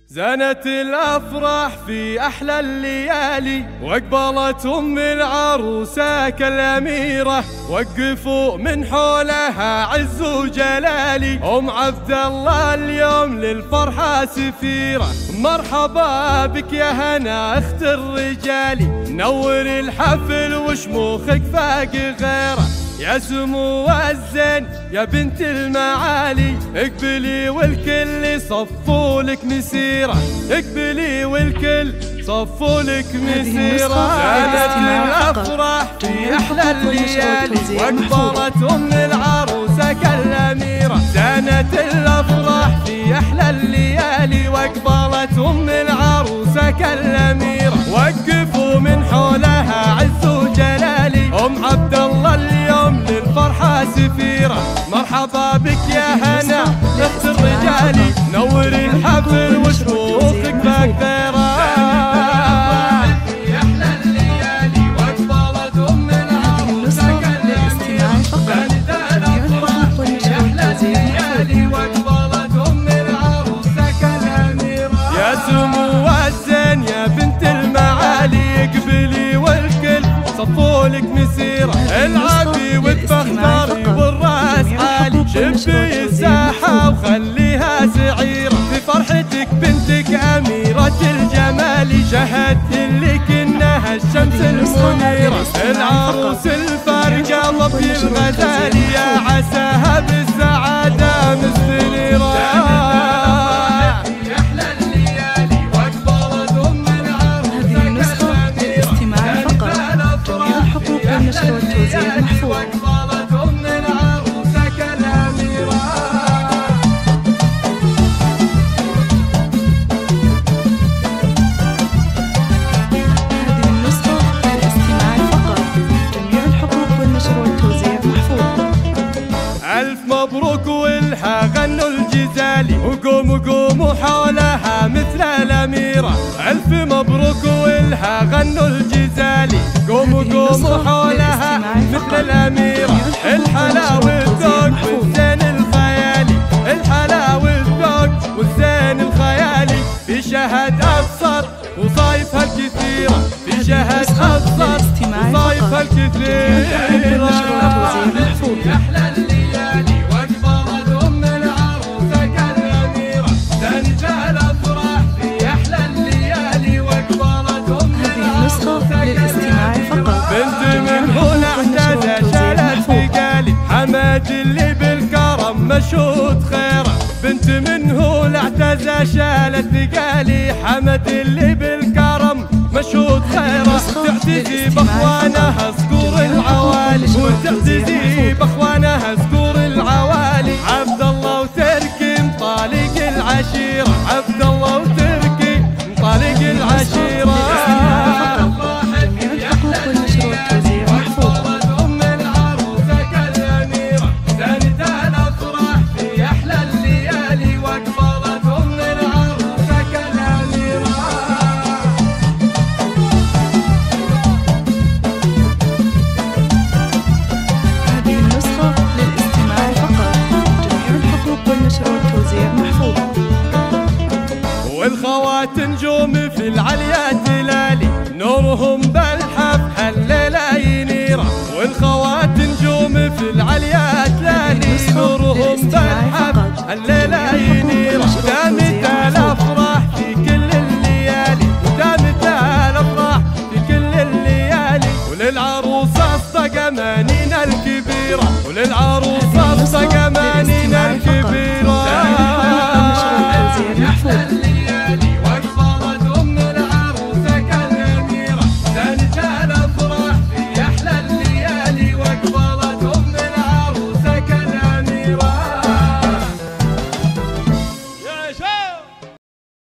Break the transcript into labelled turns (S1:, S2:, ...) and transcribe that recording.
S1: زانت الأفراح في أحلى الليالي، واقبلت أم العروسة كالأميرة، وقفوا من حولها عز وجلالي. أم عبد الله اليوم للفرحة سفيرة، مرحبا بك يا هنا أخت الرجالي، نور الحفل وشموخك فاق غيره، يا سمو الزين يا بنت المعالي. اقبلي والكل صفوا لك مسيرة، اقبلي والكل صفوا لك مسيرة. زانت الأفراح في أحلى الليالي، واقبلت أم العروسة كالأميرة. زانت الأفراح في أحلى الليالي، واقبلت أم العروسة كالأميرة، وقفوا من حولها عز وجلالي. أم عبد الله اليوم للفرحة سفيرة، مرحبا بك يا هنا اخت الرجالي، نوري الحفل وشموخك باكثرة. في أحلى الليالي، واقبلت أم العروسة كالأميرة. زانت الأفراح في أحلى الليالي، واقبلت أم العروسة كالأميرة. يا سمو الزين يا بنت المعالي، اقبلي والكل صفوا لك مسيرة، العبي والبختاري والراس عالي، شبي الساحة وخليها سعيرة. في فرحتك بنتك أميرة الجمال، شهدت لك إنها الشمس المنيرة، العروس الفارقة ضبي الغزالي، يا عساها بالسعادة مستنيرة. ألف مبروك والها غنوا الجزالي، وقوموا قوموا حولها مثل الأميرة. ألف مبروك والها غنوا الجزالي، قوموا قوموا حولها مثل الأميرة. الحلا والذوق والزين الخيالي، الحلا والذوق والزين الخيالي، في شهد أبصر وصايفها الكثيرة، في شهد أبصر وصايفها الكثيرة. حمد اللي بالكرم مشهود خيره، بنت منه لاعتزى شالت ثقالي. حمد اللي بالكرم مشهود خيره، تعتزي باخوانها صقور العوالي، وتعتزي باخوانها صقور العوالي. عبد الله وتركي مطالق العشيره، عبد الله وتركي مطالق العشيره. والخوات نجوم في العليات